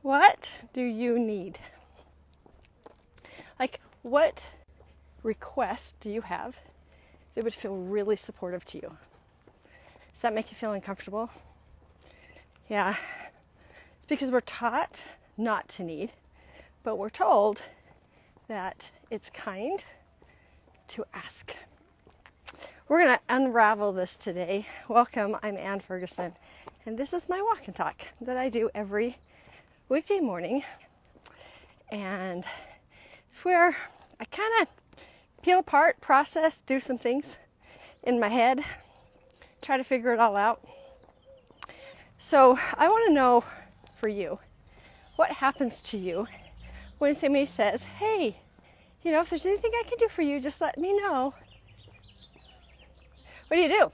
What do you need? Like, what request do you have that would feel really supportive to you? Does that make you feel uncomfortable? Yeah. It's because we're taught not to need, but we're told that it's kind to ask. We're going to unravel this today. Welcome, I'm Ann Ferguson, and this is my walk and talk that I do every weekday morning. And it's where I kind of peel apart, process, do some things in my head, try to figure it all out. So I want to know for you, what happens to you when somebody says, hey, if there's anything I can do for you, just let me know. What do? So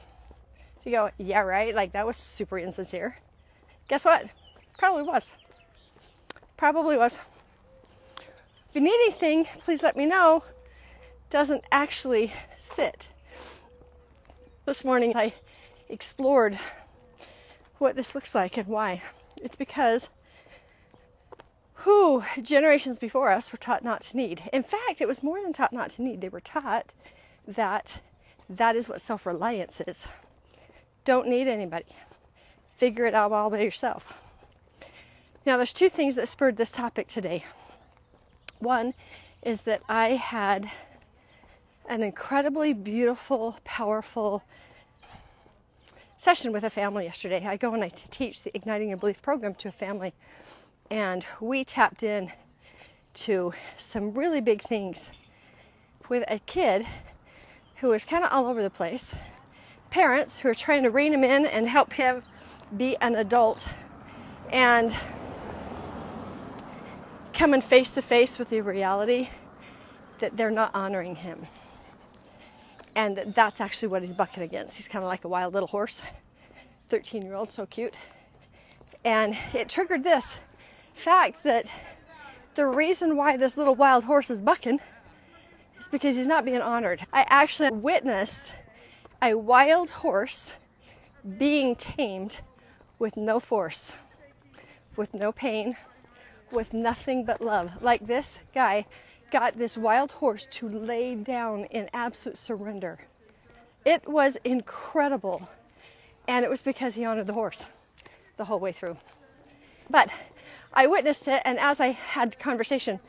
you go, yeah, right? Like, that was super insincere. Guess what? Probably was. If you need anything, please let me know. Doesn't actually sit. This morning I explored what this looks like and why. It's because generations before us were taught not to need. In fact, it was more than taught not to need. They were taught that is what self-reliance is. Don't need anybody. Figure it out all by yourself. Now, there's two things that spurred this topic today. One is that I had an incredibly beautiful, powerful session with a family yesterday. I go and I teach the Igniting Your Belief program to a family, and we tapped in to some really big things with a kid who was kind of all over the place, parents who are trying to rein him in and help him be an adult, and coming face to face with the reality that they're not honoring him. And that's actually what he's bucking against. He's kind of like a wild little horse, 13-year-old, so cute. And it triggered this fact that the reason why this little wild horse is bucking is because he's not being honored. I actually witnessed a wild horse being tamed with no force, with no pain, with nothing but love. Like, this guy got this wild horse to lay down in absolute surrender. It was incredible. And it was because he honored the horse the whole way through. But I witnessed it, and as I had conversation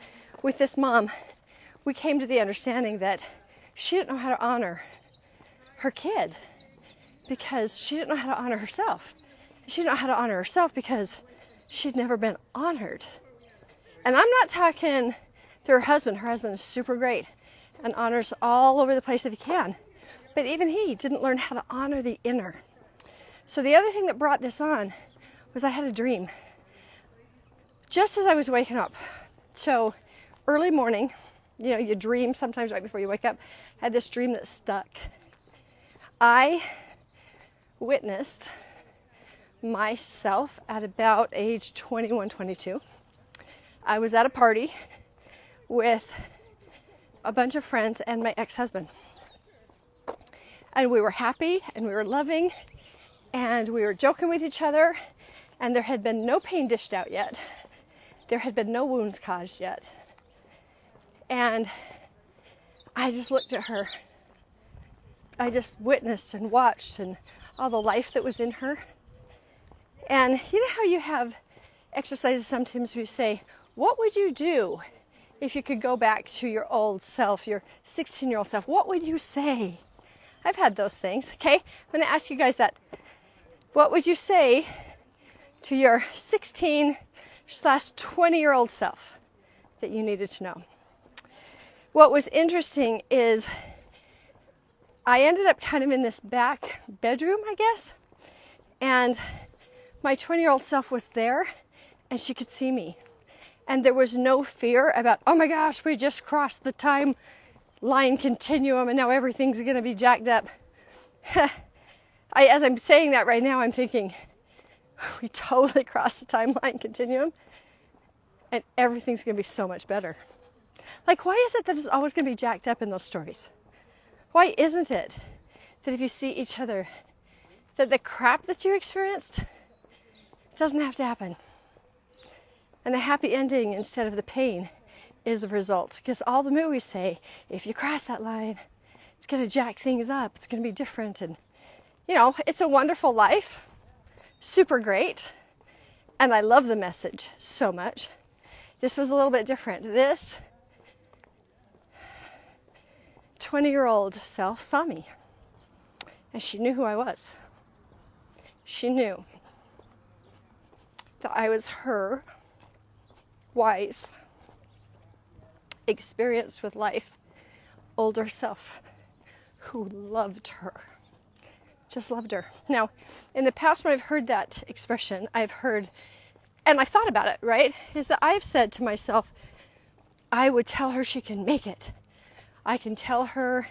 with this mom, we came to the understanding that she didn't know how to honor her kid because she didn't know how to honor herself. She didn't know how to honor herself because she'd never been honored. And I'm not talking to her husband. Her husband is super great and honors all over the place if he can. But even he didn't learn how to honor the inner. So the other thing that brought this on was I had a dream just as I was waking up. So early morning, you dream sometimes right before you wake up. I had this dream that stuck. I witnessed myself at about age 21, 22. I was at a party with a bunch of friends and my ex-husband. And we were happy and we were loving and we were joking with each other, and there had been no pain dished out yet. There had been no wounds caused yet. And I just looked at her. I just witnessed and watched and all the life that was in her. And you know how you have exercises sometimes where you say, what would you do if you could go back to your old self, your 16-year-old self? What would you say? I've had those things, okay? I'm going to ask you guys that. What would you say to your 16/20-year-old self that you needed to know? What was interesting is I ended up kind of in this back bedroom, I guess, and my 20-year-old self was there, and she could see me. And there was no fear about, oh my gosh, we just crossed the timeline continuum and now everything's going to be jacked up. As I'm saying that right now, I'm thinking, we totally crossed the timeline continuum and everything's going to be so much better. Like, why is it that it's always going to be jacked up in those stories? Why isn't it that if you see each other, that the crap that you experienced doesn't have to happen? And the happy ending instead of the pain is the result. Because all the movies say, if you cross that line, it's going to jack things up. It's going to be different. And, you know, it's a wonderful life. Super great. And I love the message so much. This was a little bit different. This 20-year-old self saw me. And she knew who I was. She knew that I was her wise, experienced with life, older self who loved her. Just loved her. Now, in the past when I've heard that expression, I've heard, and I've thought about it, right? Is that I've said to myself, I would tell her she can make it. I can tell her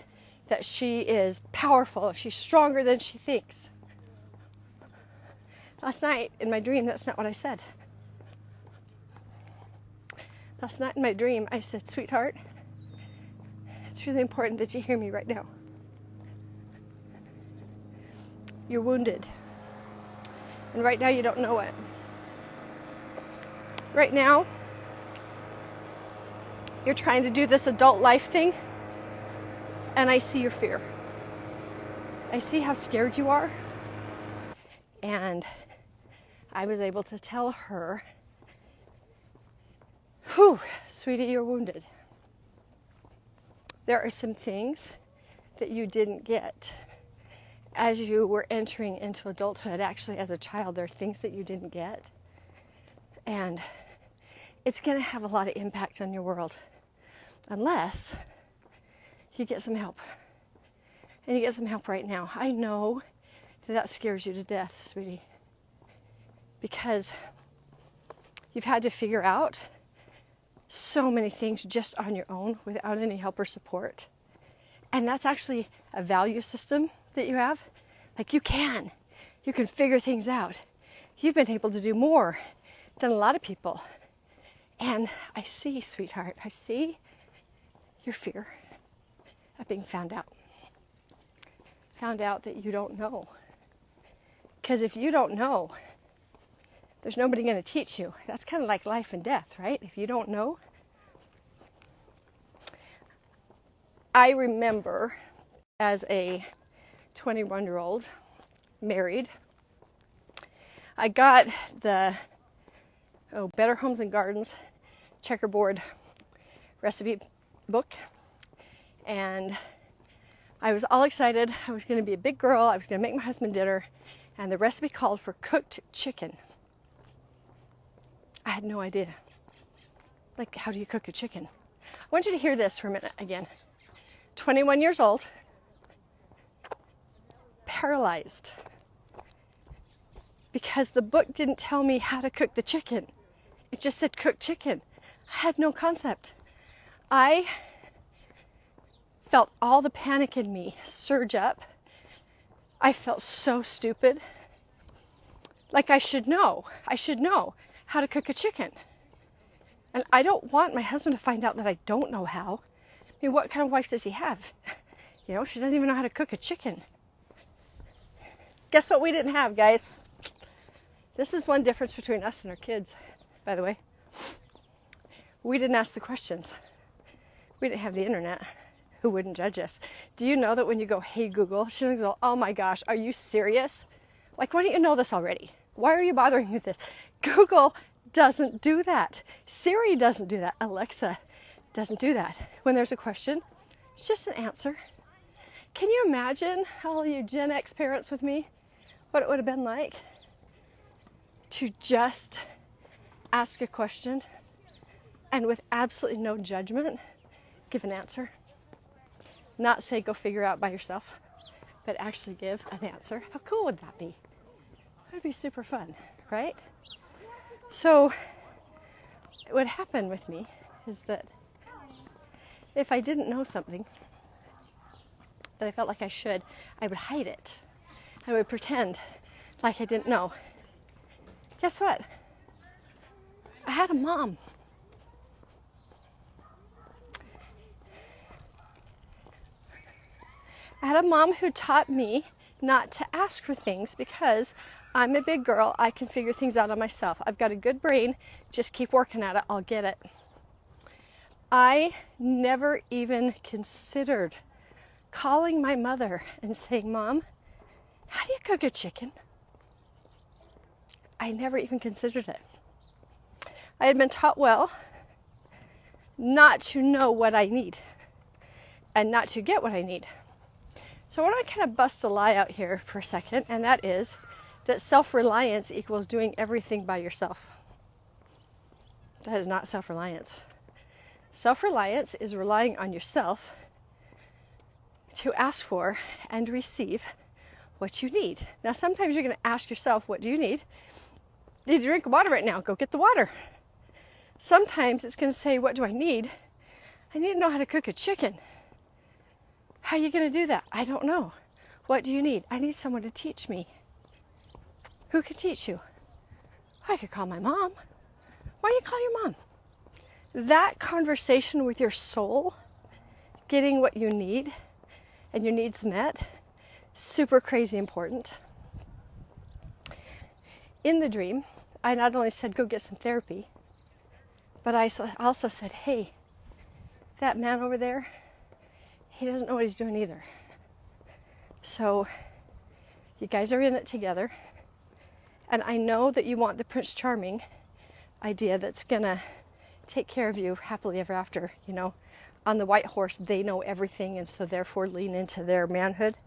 that she is powerful, she's stronger than she thinks. Last night in my dream, that's not what I said. Last night in my dream, I said, sweetheart, it's really important that you hear me right now. You're wounded. And right now you don't know it. Right now, you're trying to do this adult life thing, and I see your fear. I see how scared you are. And I was able to tell her, whew, sweetie, you're wounded. There are some things that you didn't get as you were entering into adulthood. Actually, as a child, there are things that you didn't get. And it's going to have a lot of impact on your world unless you get some help. And you get some help right now. I know that scares you to death, sweetie, because you've had to figure out so many things just on your own without any help or support. And that's actually a value system that you have. Like you can figure things out. You've been able to do more than a lot of people. And I see, sweetheart, I see your fear of being found out. Found out that you don't know. Because if you don't know, there's nobody going to teach you. That's kind of like life and death, right? If you don't know. I remember as a 21-year-old, married, I got the Better Homes and Gardens checkerboard recipe book, and I was all excited. I was going to be a big girl. I was going to make my husband dinner, and the recipe called for cooked chicken. I had no idea. Like, how do you cook a chicken? I want you to hear this for a minute again. 21 years old, paralyzed, because the book didn't tell me how to cook the chicken. It just said cooked chicken. I had no concept. I felt all the panic in me surge up. I felt so stupid. Like I should know how to cook a chicken. And I don't want my husband to find out that I don't know how. I mean, what kind of wife does he have? You know, she doesn't even know how to cook a chicken. Guess what we didn't have, guys? This is one difference between us and our kids, by the way. We didn't ask the questions. We didn't have the internet. Who wouldn't judge us? Do you know that when you go, hey Google, she doesn't go, oh my gosh, are you serious? Like, why don't you know this already? Why are you bothering with this? Google doesn't do that. Siri doesn't do that. Alexa doesn't do that. When there's a question, it's just an answer. Can you imagine, all you Gen X parents with me, what it would have been like to just ask a question and with absolutely no judgment, give an answer? Not say go figure out by yourself, but actually give an answer. How cool would that be? That would be super fun, right? So what happened with me is that if I didn't know something that I felt like I should, I would hide it. I would pretend like I didn't know. Guess what? I had a mom. I had a mom who taught me not to ask for things because I'm a big girl. I can figure things out on myself. I've got a good brain. Just keep working at it. I'll get it. I never even considered calling my mother and saying, Mom, how do you cook a chicken? I never even considered it. I had been taught well not to know what I need and not to get what I need. So I want to kind of bust a lie out here for a second, and that is that self-reliance equals doing everything by yourself. That is not self-reliance. Self-reliance is relying on yourself to ask for and receive what you need. Now, sometimes you're going to ask yourself, what do you need? Need to drink water right now? Go get the water. Sometimes it's going to say, what do I need? I need to know how to cook a chicken. How are you going to do that? I don't know. What do you need? I need someone to teach me. Who could teach you? I could call my mom. Why don't you call your mom? That conversation with your soul, getting what you need and your needs met, super crazy important. In the dream, I not only said, go get some therapy, but I also said, hey, that man over there, he doesn't know what he's doing either. So you guys are in it together. And I know that you want the Prince Charming idea that's going to take care of you happily ever after. You know, on the white horse, they know everything, and so therefore lean into their manhood.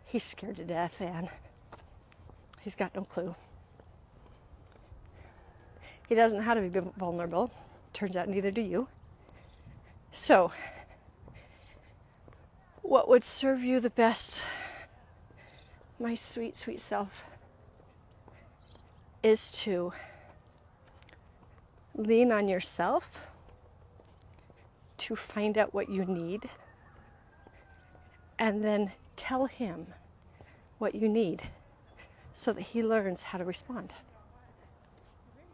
He's scared to death, Ann. He's got no clue. He doesn't know how to be vulnerable. Turns out neither do you. So, what would serve you the best, my sweet, sweet self, is to lean on yourself to find out what you need, and then tell him what you need so that he learns how to respond.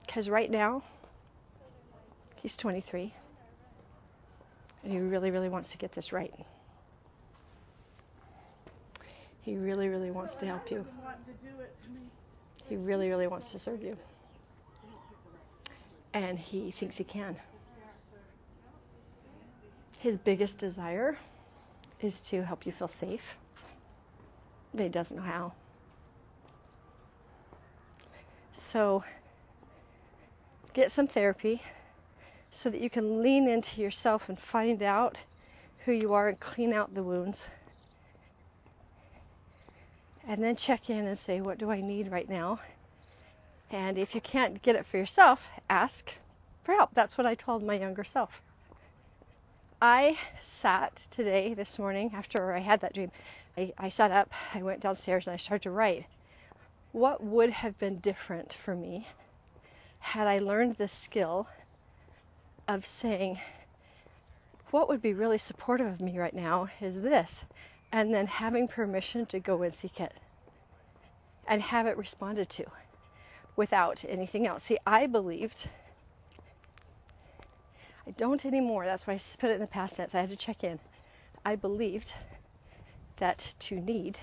Because right now, he's 23, and he really, really wants to get this right. He really, really wants to help you. He really, really wants to serve you. And he thinks he can. His biggest desire is to help you feel safe, but he doesn't know how. So get some therapy so that you can lean into yourself and find out who you are and clean out the wounds. And then check in and say, what do I need right now? And if you can't get it for yourself, ask for help. That's what I told my younger self. I sat today, this morning, after I had that dream, I sat up, I went downstairs, and I started to write. What would have been different for me had I learned the skill of saying, what would be really supportive of me right now is this, and then having permission to go and seek it and have it responded to without anything else. See, I believed, I don't anymore, that's why I put it in the past tense, I had to check in. I believed that to need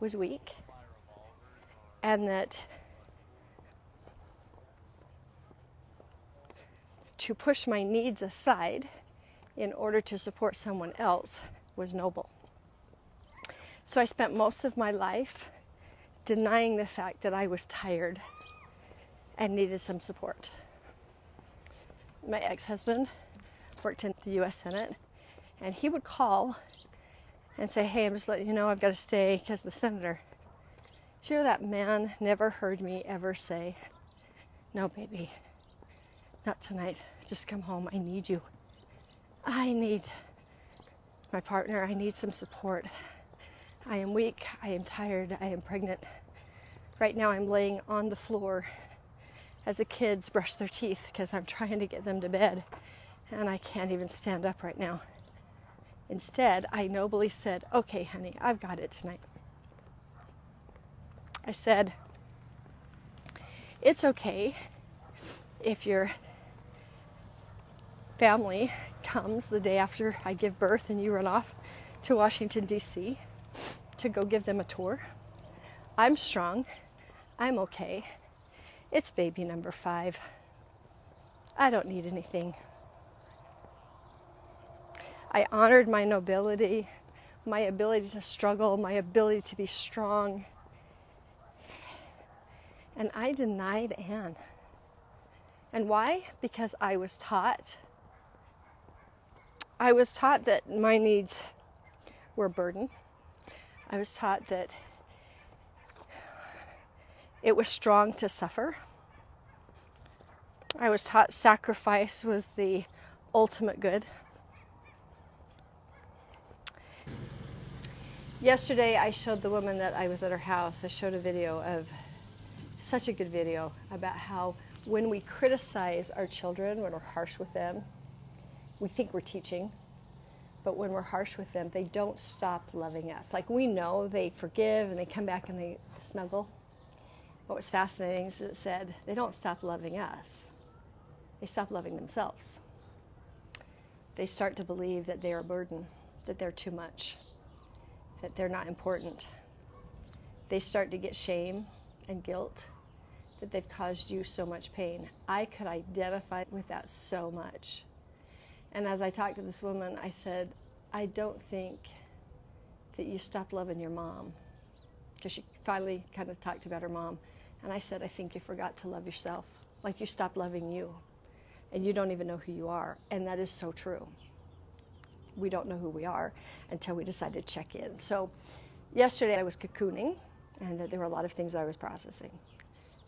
was weak, and that to push my needs aside in order to support someone else was noble. So I spent most of my life denying the fact that I was tired and needed some support. My ex-husband worked in the U.S. Senate, and he would call and say, hey, I'm just letting you know I've got to stay because of the senator. Do you know that man never heard me ever say, no, baby, not tonight. Just come home. I need you. I need my partner. I need some support. I am weak. I am tired. I am pregnant. Right now I'm laying on the floor as the kids brush their teeth because I'm trying to get them to bed, and I can't even stand up right now. Instead, I nobly said, okay, honey, I've got it tonight. I said, it's okay if your family comes the day after I give birth and you run off to Washington, D.C. to go give them a tour. I'm strong. I'm okay. It's baby number 5. I don't need anything. I honored my nobility, my ability to struggle, my ability to be strong. And I denied Ann. And why? Because I was taught that my needs were a burden. I was taught that it was strong to suffer. I was taught sacrifice was the ultimate good. Yesterday, I showed the woman that I was at her house, I showed a video of, such a good video, about how when we criticize our children, when we're harsh with them, we think we're teaching, but when we're harsh with them, they don't stop loving us. Like, we know they forgive and they come back and they snuggle. What was fascinating is it said they don't stop loving us. They stop loving themselves. They start to believe that they're a burden, that they're too much, that they're not important. They start to get shame and guilt that they've caused you so much pain. I could identify with that so much. And as I talked to this woman, I said, I don't think that you stopped loving your mom. Because she finally kind of talked about her mom. And I said, I think you forgot to love yourself. Like you stopped loving you. And you don't even know who you are. And that is so true. We don't know who we are until we decide to check in. So yesterday I was cocooning, and there were a lot of things I was processing.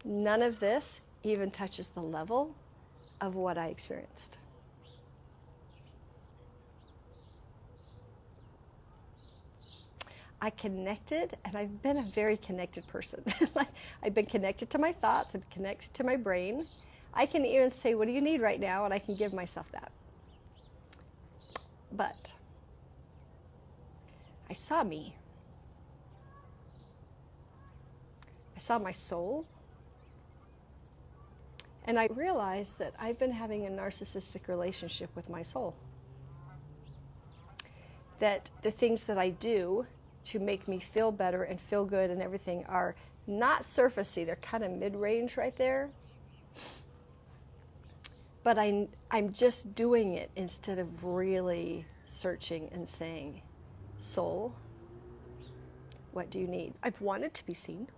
None of this even touches the level of what I experienced. I connected, and I've been a very connected person. I've been connected to my thoughts, I've been connected to my brain. I can even say, what do you need right now? And I can give myself that. But I saw me. I saw my soul. And I realized that I've been having a narcissistic relationship with my soul. That the things that I do to make me feel better and feel good and everything are not surfacey. They're kind of mid-range right there. But I'm just doing it instead of really searching and saying, soul, what do you need? I've wanted to be seen.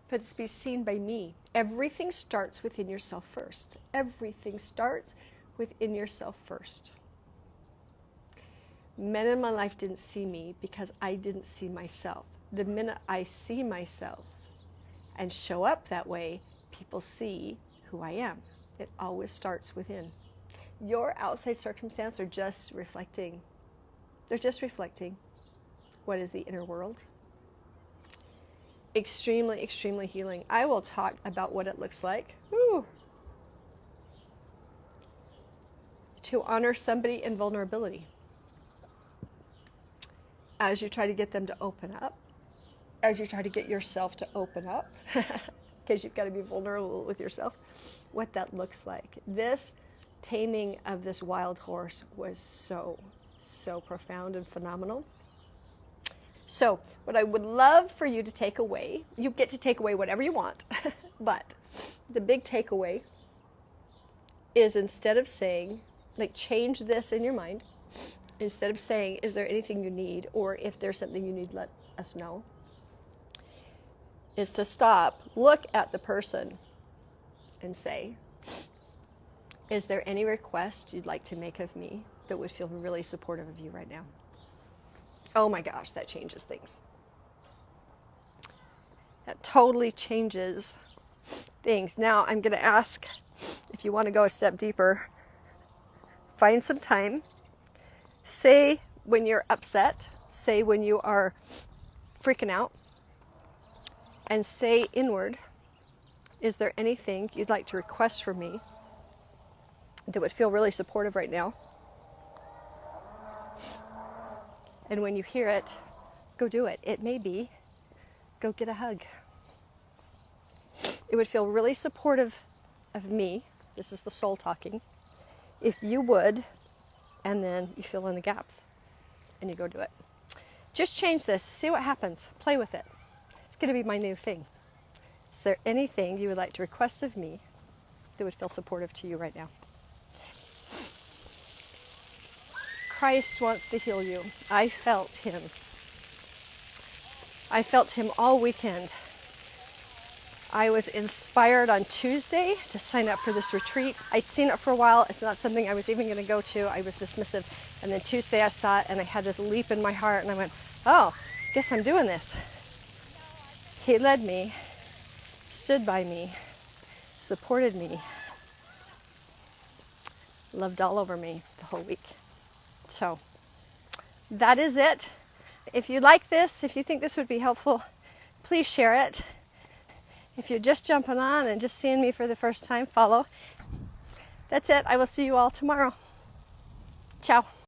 But it's to be seen by me. Everything starts within yourself first. Everything starts within yourself first. Men in my life didn't see me because I didn't see myself. The minute I see myself and show up that way, people see who I am. It always starts within. Your outside circumstances are just reflecting. They're just reflecting what is the inner world. Extremely, extremely healing. I will talk about what it looks like. Woo. To honor somebody in vulnerability. As you try to get them to open up. As you try to get yourself to open up. Because you've got to be vulnerable with yourself. What that looks like. This taming of this wild horse was so, so profound and phenomenal. So what I would love for you to take away, you get to take away whatever you want, but the big takeaway is instead of saying, like, change this in your mind, instead of saying, is there anything you need, or if there's something you need, let us know, is to stop, look at the person and say, is there any request you'd like to make of me that would feel really supportive of you right now? Oh my gosh, that changes things. That totally changes things. Now I'm going to ask, if you want to go a step deeper, find some time. Say when you're upset, say when you are freaking out, and say inward, is there anything you'd like to request from me that would feel really supportive right now? And when you hear it, go do it. It may be, go get a hug. It would feel really supportive of me, this is the soul talking, if you would, and then you fill in the gaps and you go do it. Just change this, see what happens, play with it. It's going to be my new thing. Is there anything you would like to request of me that would feel supportive to you right now? Christ wants to heal you. I felt him. I felt him all weekend. I was inspired on Tuesday to sign up for this retreat. I'd seen it for a while. It's not something I was even going to go to. I was dismissive. And then Tuesday I saw it and I had this leap in my heart and I went, oh, guess I'm doing this. He led me, stood by me, supported me, loved all over me the whole week. So that is it. If you like this, if you think this would be helpful, please share it. If you're just jumping on and just seeing me for the first time, follow. That's it. I will see you all tomorrow. Ciao.